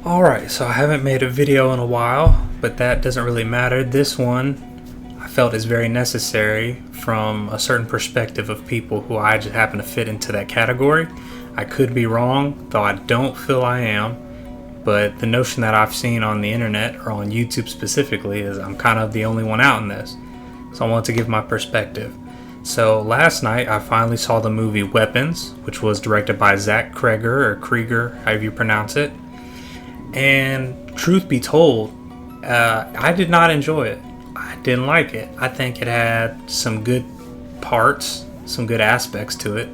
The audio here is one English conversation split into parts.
Alright, so I haven't made a video in a while, but that doesn't really matter. This one I felt is very necessary from a certain perspective of people who I just happen to fit into that category. I could be wrong, though I don't feel I am, but the notion that I've seen on the internet, or on YouTube specifically, is I'm kind of the only one out in this. So I want to give my perspective. So last night I finally saw the movie Weapons, which was directed by Zach Kreger, or Krieger, however you pronounce it. And truth be told, I did not enjoy it. I didn't like it. I think it had some good parts, some good aspects to it.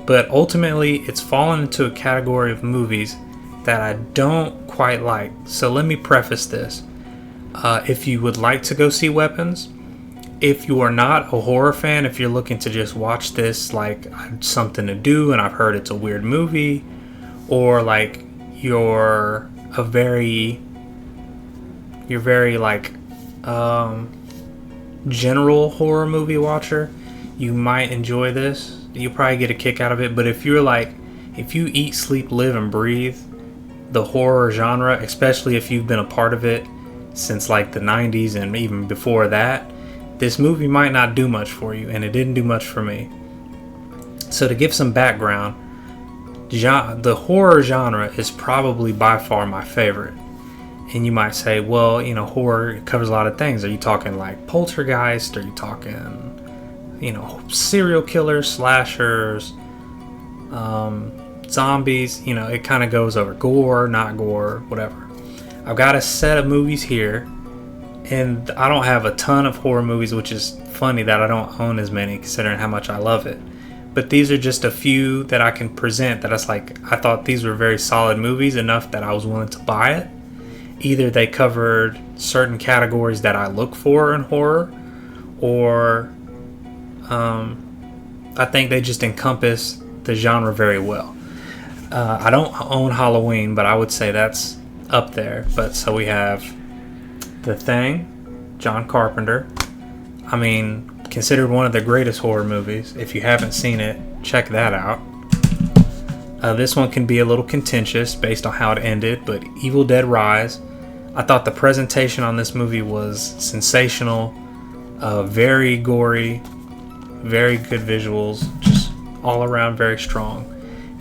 But ultimately, it's fallen into a category of movies that I don't quite like. So let me preface this. If you would like to go see Weapons, if you are not a horror fan, if you're looking to just watch this like something to do and I've heard it's a weird movie, or like you're very like general horror movie watcher, you might enjoy this. You'll probably get a kick out of it. But if you eat, sleep, live, and breathe the horror genre, especially if you've been a part of it since like the 90s and even before that, this movie might not do much for you, and it didn't do much for me. So to give some background, the horror genre is probably by far my favorite. And you might say, well, horror covers a lot of things. Are you talking like poltergeist? Are you talking, serial killers, slashers, zombies? It kind of goes over gore, not gore, whatever. I've got a set of movies here, and I don't have a ton of horror movies, which is funny that I don't own as many considering how much I love it. But these are just a few that I can present that I thought these were very solid movies, enough that I was willing to buy it. Either they covered certain categories that I look for in horror, or I think they just encompass the genre very well. I don't own Halloween, but I would say that's up there. But so we have The Thing, John Carpenter. I mean, considered one of the greatest horror movies. If you haven't seen it, check that out. This one can be a little contentious based on how it ended, but Evil Dead Rise. I thought the presentation on this movie was sensational, very gory, very good visuals, just all around very strong.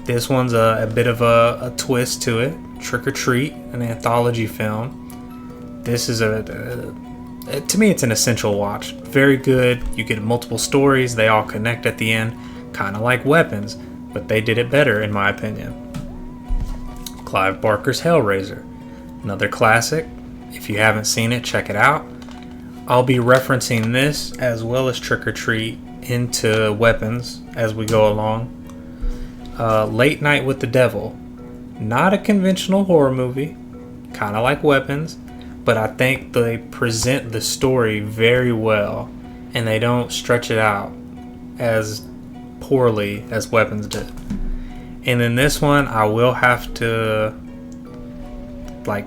This one's a bit of a twist to it. Trick or Treat, an anthology film. This is to me, it's an essential watch. Very good. You get multiple stories. They all connect at the end. Kind of like Weapons, but they did it better, in my opinion. Clive Barker's Hellraiser. Another classic. If you haven't seen it, check it out. I'll be referencing this as well as Trick or Treat into Weapons as we go along. Late Night with the Devil. Not a conventional horror movie. Kind of like Weapons. But I think they present the story very well, and they don't stretch it out as poorly as Weapons did. And in this one, I will have to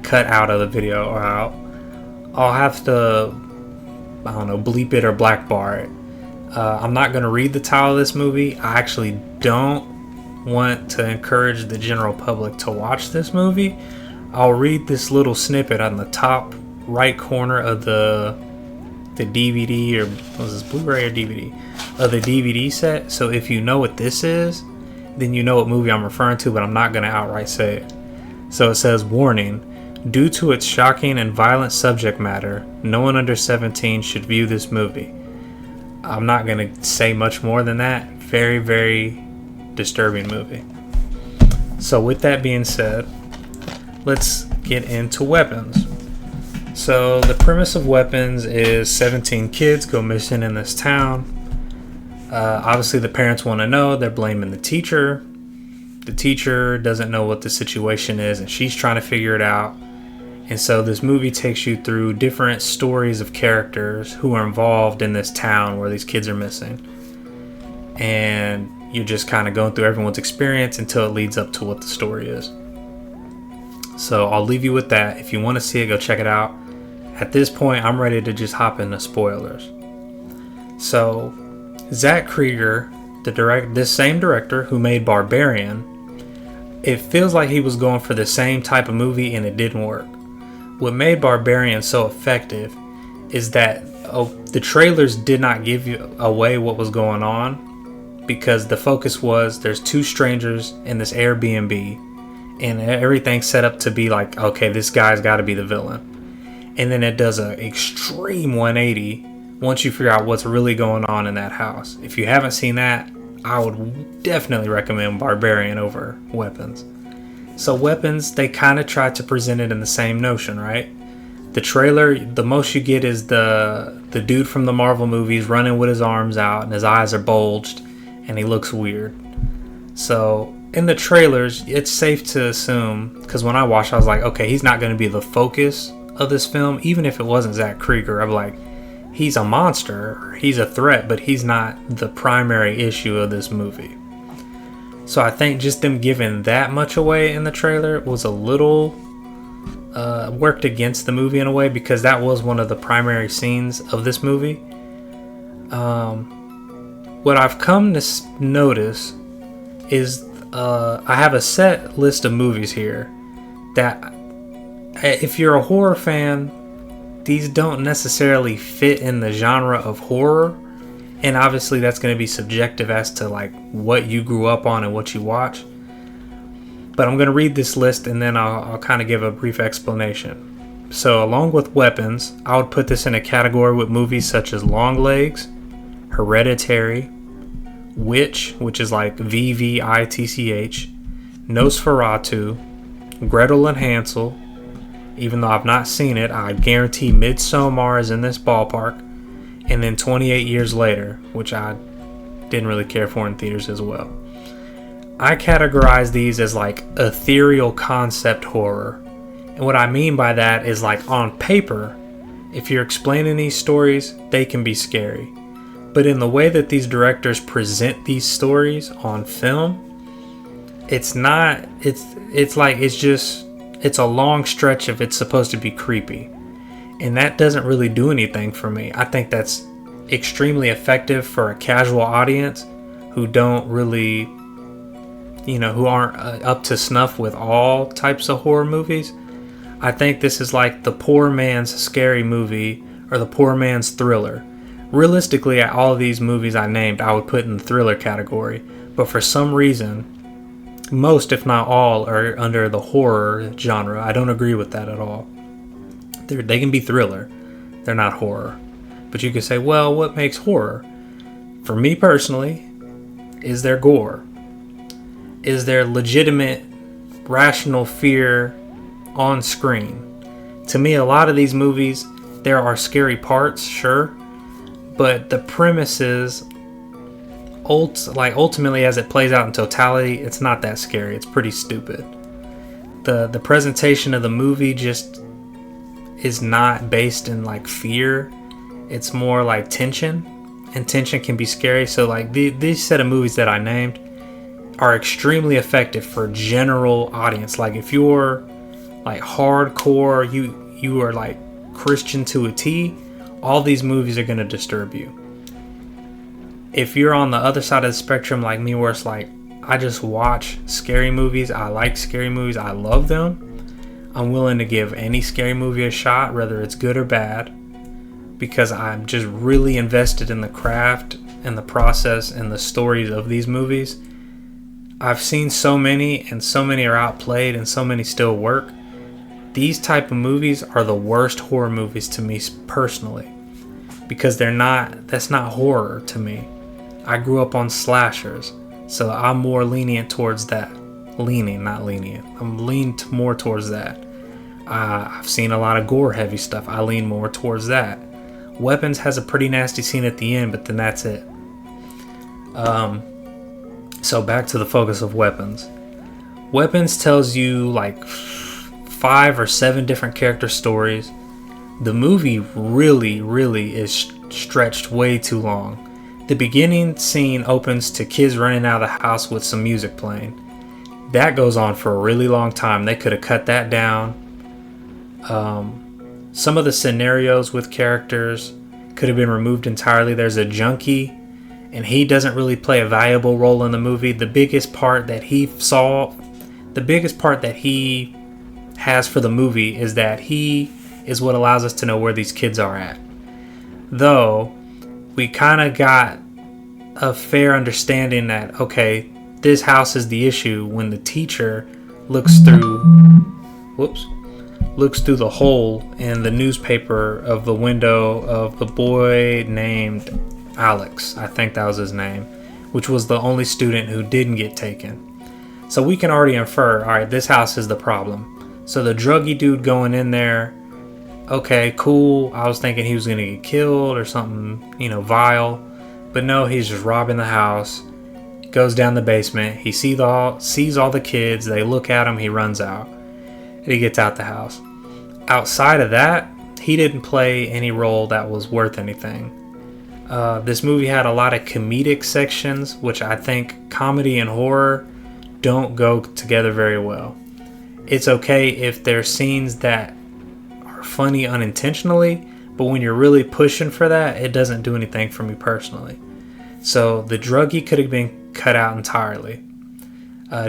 cut out of the video, or I'll have to, bleep it or black bar it. I'm not going to read the title of this movie. I actually don't want to encourage the general public to watch this movie. I'll read this little snippet on the top right corner of the DVD, or was this Blu-ray or DVD? Of the DVD set. So if you know what this is, then you know what movie I'm referring to, but I'm not going to outright say it. So it says, warning, due to its shocking and violent subject matter, no one under 17 should view this movie. I'm not going to say much more than that. Very, very disturbing movie. So with that being said, let's get into Weapons. So the premise of Weapons is 17 kids go missing in this town. Obviously the parents want to know. They're blaming the teacher. The teacher doesn't know what the situation is, and she's trying to figure it out. And so this movie takes you through different stories of characters who are involved in this town where these kids are missing. And you're just kind of going through everyone's experience until it leads up to what the story is. So I'll leave you with that. If you want to see it, go check it out. At this point, I'm ready to just hop into spoilers. So Zach Krieger, this same director who made Barbarian, It feels like he was going for the same type of movie and it didn't work. What made Barbarian so effective is that the trailers did not give you away what was going on, because the focus was there's two strangers in this Airbnb and everything's set up to be like, okay, this guy's got to be the villain. And then it does an extreme 180 once you figure out what's really going on in that house. If you haven't seen that, I would definitely recommend Barbarian over Weapons. So Weapons, they kind of tried to present it in the same notion, right? The trailer, the most you get is the dude from the Marvel movies running with his arms out and his eyes are bulged and he looks weird. So in the trailers, it's safe to assume, because when I watched, I was like, okay, he's not going to be the focus of this film. Even if it wasn't Zach Krieger, I'm like, he's a monster, he's a threat, but he's not the primary issue of this movie. So I think just them giving that much away in the trailer was a little worked against the movie in a way, because that was one of the primary scenes of this movie. What I've come to notice is I have a set list of movies here that, if you're a horror fan, these don't necessarily fit in the genre of horror, and obviously that's going to be subjective as to like what you grew up on and what you watch. But I'm going to read this list and then I'll kind of give a brief explanation. So along with Weapons, I would put this in a category with movies such as Longlegs, Hereditary, Witch, which is like VVITCH, Nosferatu, Gretel and Hansel. Even though I've not seen it, I guarantee Midsommar is in this ballpark. And then 28 Years Later, which I didn't really care for in theaters as well. I categorize these as like ethereal concept horror. And what I mean by that is, like, on paper, if you're explaining these stories, they can be scary. But in the way that these directors present these stories on film, it's not, it's a long stretch if it's supposed to be creepy. And that doesn't really do anything for me. I think that's extremely effective for a casual audience who don't really, who aren't up to snuff with all types of horror movies. I think this is like the poor man's scary movie or the poor man's thriller. Realistically, all of these movies I named, I would put in the thriller category. But for some reason, most, if not all, are under the horror genre. I don't agree with that at all. They can be thriller. They're not horror. But you could say, well, what makes horror? For me personally, is there gore? Is there legitimate, rational fear on screen? To me, a lot of these movies, there are scary parts, sure. But the premises, ultimately as it plays out in totality, it's not that scary. It's pretty stupid. The presentation of the movie just is not based in like fear. It's more like tension, and tension can be scary. So like these set of movies that I named are extremely effective for general audience. Like if you're like hardcore, you are like Christian to a T, all these movies are going to disturb you. If you're on the other side of the spectrum like me, where it's like, I just watch scary movies, I like scary movies, I love them, I'm willing to give any scary movie a shot, whether it's good or bad, because I'm just really invested in the craft and the process and the stories of these movies. I've seen so many, and so many are outplayed, and so many still work. These type of movies are the worst horror movies to me personally, because that's not horror to me. I grew up on slashers, so I'm more lenient towards that. Not lenient. I'm leaned more towards that. I've seen a lot of gore heavy stuff. I lean more towards that. Weapons has a pretty nasty scene at the end, but then that's it. So back to the focus of Weapons. Weapons tells you like 5 or 7 different character stories. The movie really, really is stretched way too long. The beginning scene opens to kids running out of the house with some music playing. That goes on for a really long time. They could have cut that down. Some of the scenarios with characters could have been removed entirely. There's a junkie, and he doesn't really play a valuable role in the movie. The biggest part that he saw the biggest part that he has for the movie is that he is what allows us to know where these kids are at. Though, we kind of got a fair understanding that, okay, this house is the issue when the teacher looks through the hole in the newspaper of the window of the boy named Alex. I think that was his name, which was the only student who didn't get taken. So we can already infer, alright, this house is the problem. So the druggy dude going in there, okay, cool. I was thinking he was going to get killed or something, vile. But no, he's just robbing the house. Goes down the basement. He sees all the kids. They look at him. He runs out. And he gets out the house. Outside of that, he didn't play any role that was worth anything. This movie had a lot of comedic sections, which I think comedy and horror don't go together very well. It's okay if there's scenes that are funny unintentionally, but when you're really pushing for that, it doesn't do anything for me personally. So the druggie could have been cut out entirely.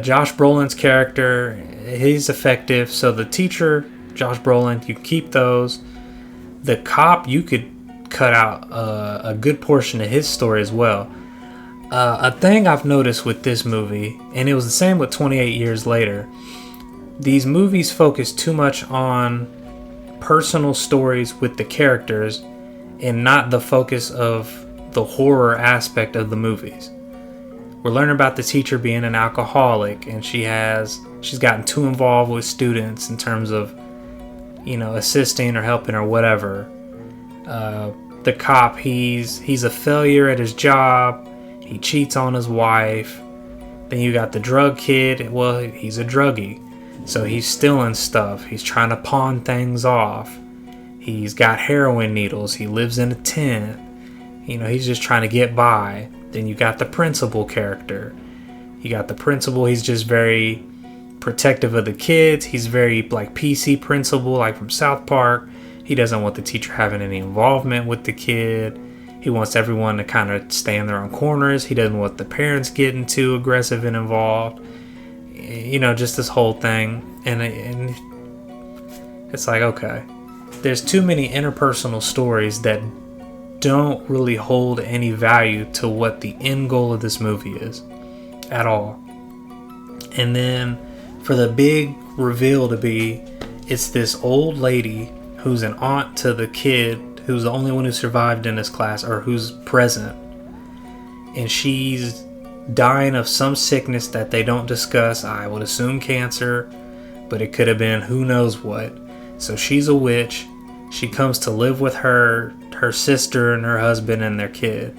Josh Brolin's character, he's effective. So the teacher, Josh Brolin, you keep those. The cop, you could cut out a good portion of his story as well. A thing I've noticed with this movie, and it was the same with 28 Years Later, these movies focus too much on personal stories with the characters and not the focus of the horror aspect of the movies. We're learning about the teacher being an alcoholic, and she's gotten too involved with students in terms of, assisting or helping or whatever. The cop, he's a failure at his job. He cheats on his wife. Then you got the drug kid. Well, he's a druggie, so he's stealing stuff. He's trying to pawn things off. He's got heroin needles. He lives in a tent. He's just trying to get by. Then you got the principal character. You got the principal. He's just very protective of the kids. He's very like PC principal, like from South Park. He doesn't want the teacher having any involvement with the kid. He wants everyone to kind of stay in their own corners. He doesn't want the parents getting too aggressive and involved. Just this whole thing. And it's like, okay, there's too many interpersonal stories that don't really hold any value to what the end goal of this movie is at all. And then for the big reveal to be, it's this old lady who's an aunt to the kid who's the only one who survived in this class, or who's present, and she's dying of some sickness that they don't discuss. I would assume cancer, but it could have been who knows what. So she's a witch. She comes to live with her sister and her husband and their kid.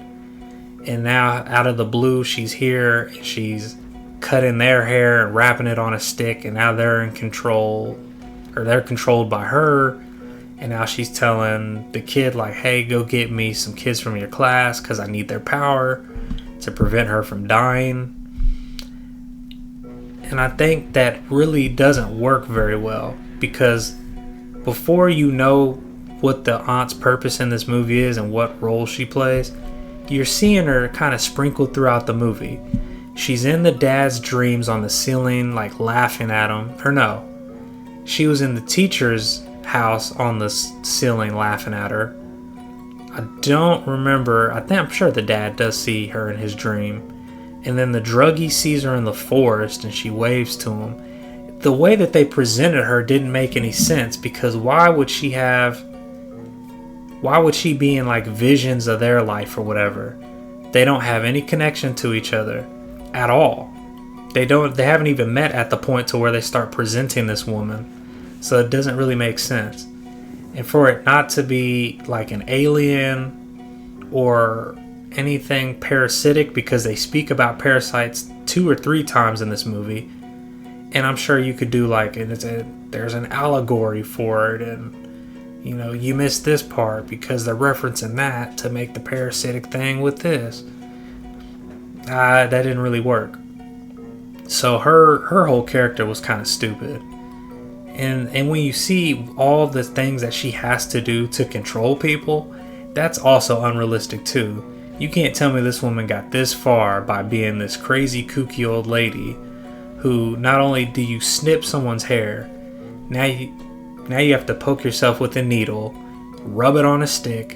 And now out of the blue, she's here and she's cutting their hair and wrapping it on a stick, and now they're in control, or they're controlled by her. And now she's telling the kid, like, hey, go get me some kids from your class because I need their power to prevent her from dying. And I think that really doesn't work very well, because before you know what the aunt's purpose in this movie is and what role she plays, you're seeing her kind of sprinkled throughout the movie. She's in the dad's dreams on the ceiling, like laughing at him. Or no, she was in the teacher's house on the ceiling laughing at her. I don't remember. I'm sure the dad does see her in his dream. And then the druggie sees her in the forest and she waves to him. The way that they presented her didn't make any sense, because why would she be in like visions of their life or whatever? They don't have any connection to each other at all. They haven't even met at the point to where they start presenting this woman. So it doesn't really make sense. And for it not to be like an alien or anything parasitic, because they speak about parasites 2 or 3 times in this movie. And I'm sure you could do like, there's an allegory for it, and you missed this part because they're referencing that to make the parasitic thing with this. That didn't really work. So her whole character was kind of stupid. And when you see all the things that she has to do to control people, that's also unrealistic too. You can't tell me this woman got this far by being this crazy kooky old lady who not only do you snip someone's hair, now you have to poke yourself with a needle, rub it on a stick,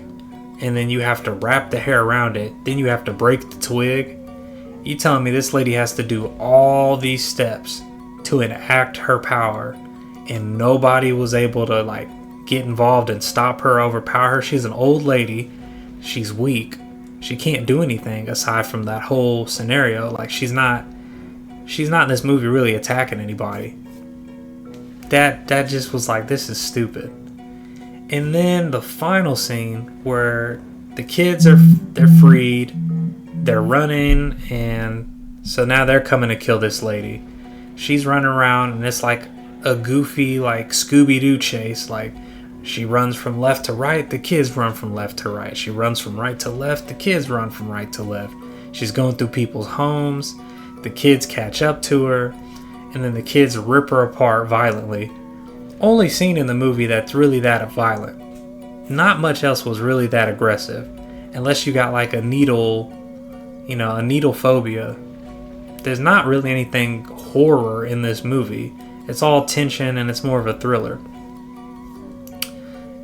and then you have to wrap the hair around it. Then you have to break the twig. You telling me this lady has to do all these steps to enact her power, and nobody was able to like get involved and stop her, overpower her? She's an old lady. She's weak. She can't do anything aside from that whole scenario. Like she's not in this movie really attacking anybody. That just was like, this is stupid. And then the final scene where the kids they're freed, they're running, and so now they're coming to kill this lady. She's running around, and it's like a goofy like Scooby-Doo chase. Like she runs from left to right, the kids run from left to right. She runs from right to left, the kids run from right to left. She's going through people's homes, the kids catch up to her, and then the kids rip her apart violently. Only scene in the movie that's really that violent. Not much else was really that aggressive, unless you got like a needle phobia. There's not really anything horror in this movie. It's all tension, and it's more of a thriller.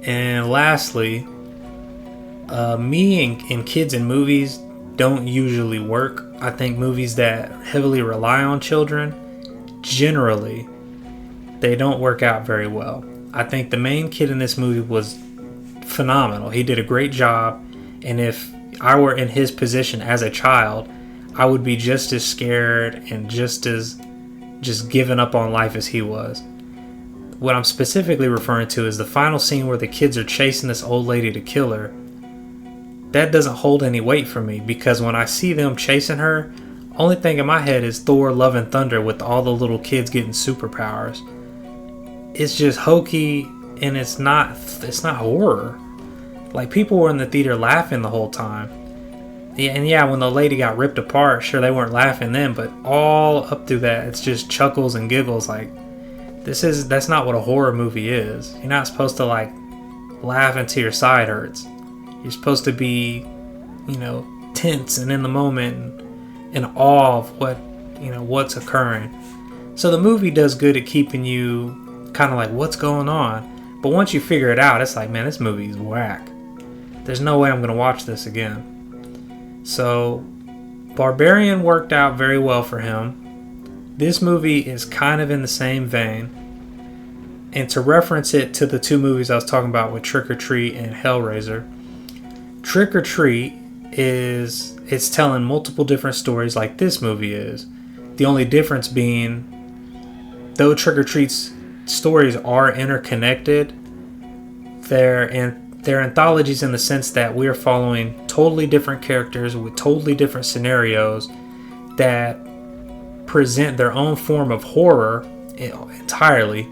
And lastly, me and kids in movies don't usually work. I think movies that heavily rely on children, generally, they don't work out very well. I think the main kid in this movie was phenomenal. He did a great job, and if I were in his position as a child, I would be just as scared and just giving up on life as he was. What I'm specifically referring to is the final scene where the kids are chasing this old lady to kill her. That doesn't hold any weight for me, because when I see them chasing her, only thing in my head is Thor: Love and Thunder with all the little kids getting superpowers. It's just hokey, and it's not horror. Like, people were in the theater laughing the whole time. Yeah, when the lady got ripped apart, sure, they weren't laughing then, but all up through that, it's just chuckles and giggles. Like, that's not what a horror movie is. You're not supposed to like laugh until your side hurts. You're supposed to be, tense and in the moment and in awe of what's occurring. So the movie does good at keeping you kind of like, what's going on? But once you figure it out, it's like, man, this movie's whack. There's no way I'm going to watch this again. So Barbarian worked out very well for him. This movie is kind of in the same vein. And to reference it to the two movies I was talking about with Trick or Treat and Hellraiser, Trick or Treat it's telling multiple different stories like this movie is. The only difference being, though Trick or Treat's stories are interconnected, they're anthologies in the sense that we're following totally different characters with totally different scenarios that present their own form of horror entirely,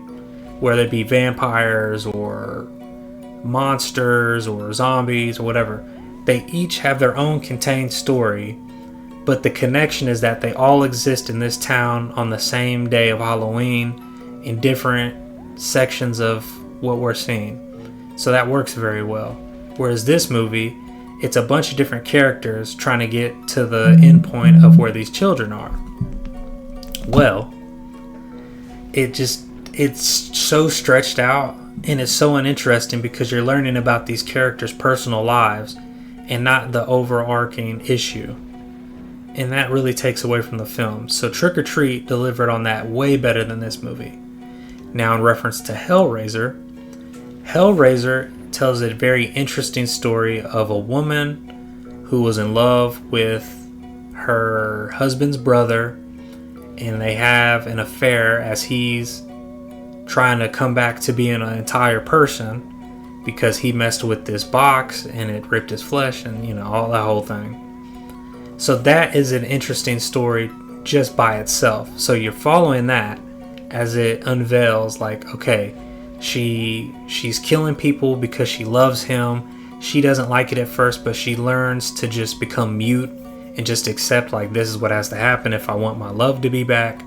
whether it be vampires or monsters or zombies or whatever. They each have their own contained story, but the connection is that they all exist in this town on the same day of Halloween in different sections of what we're seeing. So that works very well. Whereas this movie, it's a bunch of different characters trying to get to the end point of where these children are. Well, it's so stretched out, and it's so uninteresting because you're learning about these characters' personal lives and not the overarching issue. And that really takes away from the film. So Trick or Treat delivered on that way better than this movie. Now, in reference to Hellraiser tells a very interesting story of a woman who was in love with her husband's brother, and they have an affair as he's trying to come back to being an entire person because he messed with this box and it ripped his flesh and all that whole thing. So that is an interesting story just by itself. So you're following that as it unveils, like, okay, she's killing people because she loves him. She doesn't like it at first, but she learns to just become mute and just accept, like, this is what has to happen if I want my love to be back.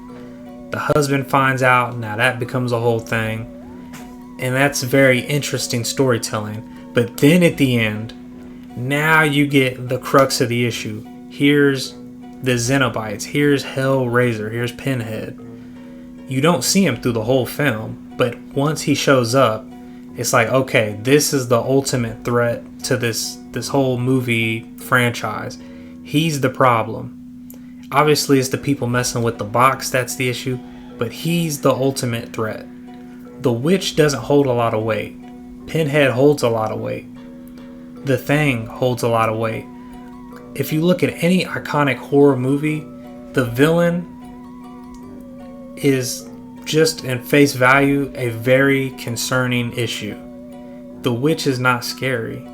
The husband finds out, now that becomes a whole thing. And that's very interesting storytelling. But then at the end, now you get the crux of the issue. Here's the Xenobites. Here's Hellraiser. Here's Pinhead. You don't see him through the whole film, but once he shows up, it's like, okay, this is the ultimate threat to this whole movie franchise. He's the problem. Obviously, it's the people messing with the box that's the issue, but he's the ultimate threat. The Witch doesn't hold a lot of weight. Pinhead holds a lot of weight. The Thing holds a lot of weight. If you look at any iconic horror movie, the villain is just in face value a very concerning issue. The Witch is not scary.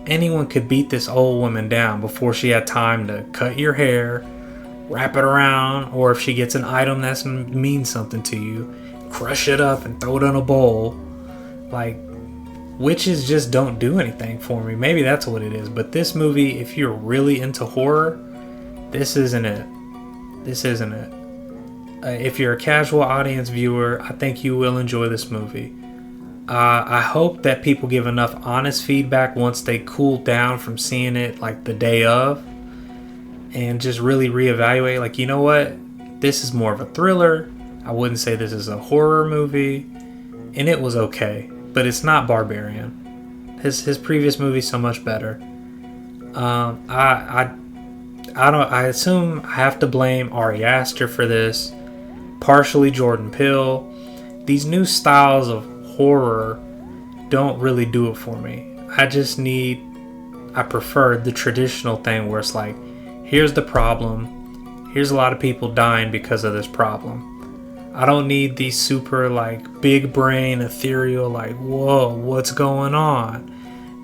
Anyone could beat this old woman down before she had time to cut your hair, wrap it around, or if she gets an item that means something to you, crush it up and throw it in a bowl. Like, witches just don't do anything for me. Maybe that's what it is. But this movie, if you're really into horror, this isn't it. This isn't it. If you're a casual audience viewer, I think you will enjoy this movie. I hope that people give enough honest feedback once they cool down from seeing it like the day of, and just really reevaluate, like, you know what, this is more of a thriller. I wouldn't say this is a horror movie, and it was okay, but it's not Barbarian. His previous movie's so much better. I assume I have to blame Ari Aster for this, partially Jordan Peele. These new styles of horror don't really do it for me. I prefer the traditional thing where it's like, here's the problem, here's a lot of people dying because of this problem. I don't need these super like big brain ethereal, like, whoa, what's going on?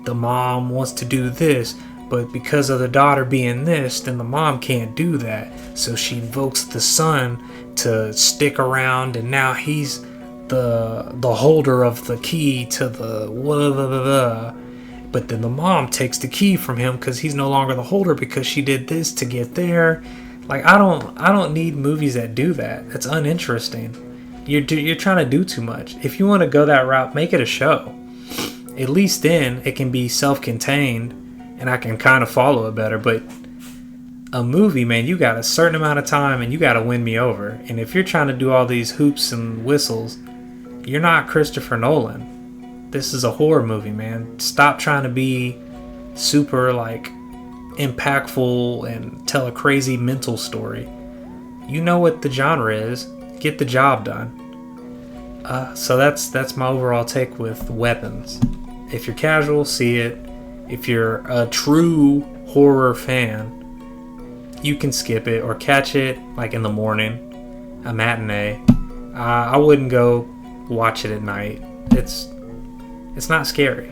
The mom wants to do this, but because of the daughter being this, then the mom can't do that. So she invokes the son to stick around, and now he's the holder of the key to the blah. But then the mom takes the key from him because he's no longer the holder because she did this to get there. Like, I don't need movies that do that. That's uninteresting. You're trying to do too much. If you want to go that route, make it a show. At least then it can be self-contained and I can kind of follow it better. But a movie, man, you got a certain amount of time and you got to win me over. And if you're trying to do all these hoops and whistles, you're not Christopher Nolan. This is a horror movie, man. Stop trying to be super like impactful and tell a crazy mental story. You know what the genre is. Get the job done. So that's my overall take with Weapons. If you're casual, see it. If you're a true horror fan, you can skip it or catch it like in the morning, a matinee. I wouldn't go watch it at night. It's not scary.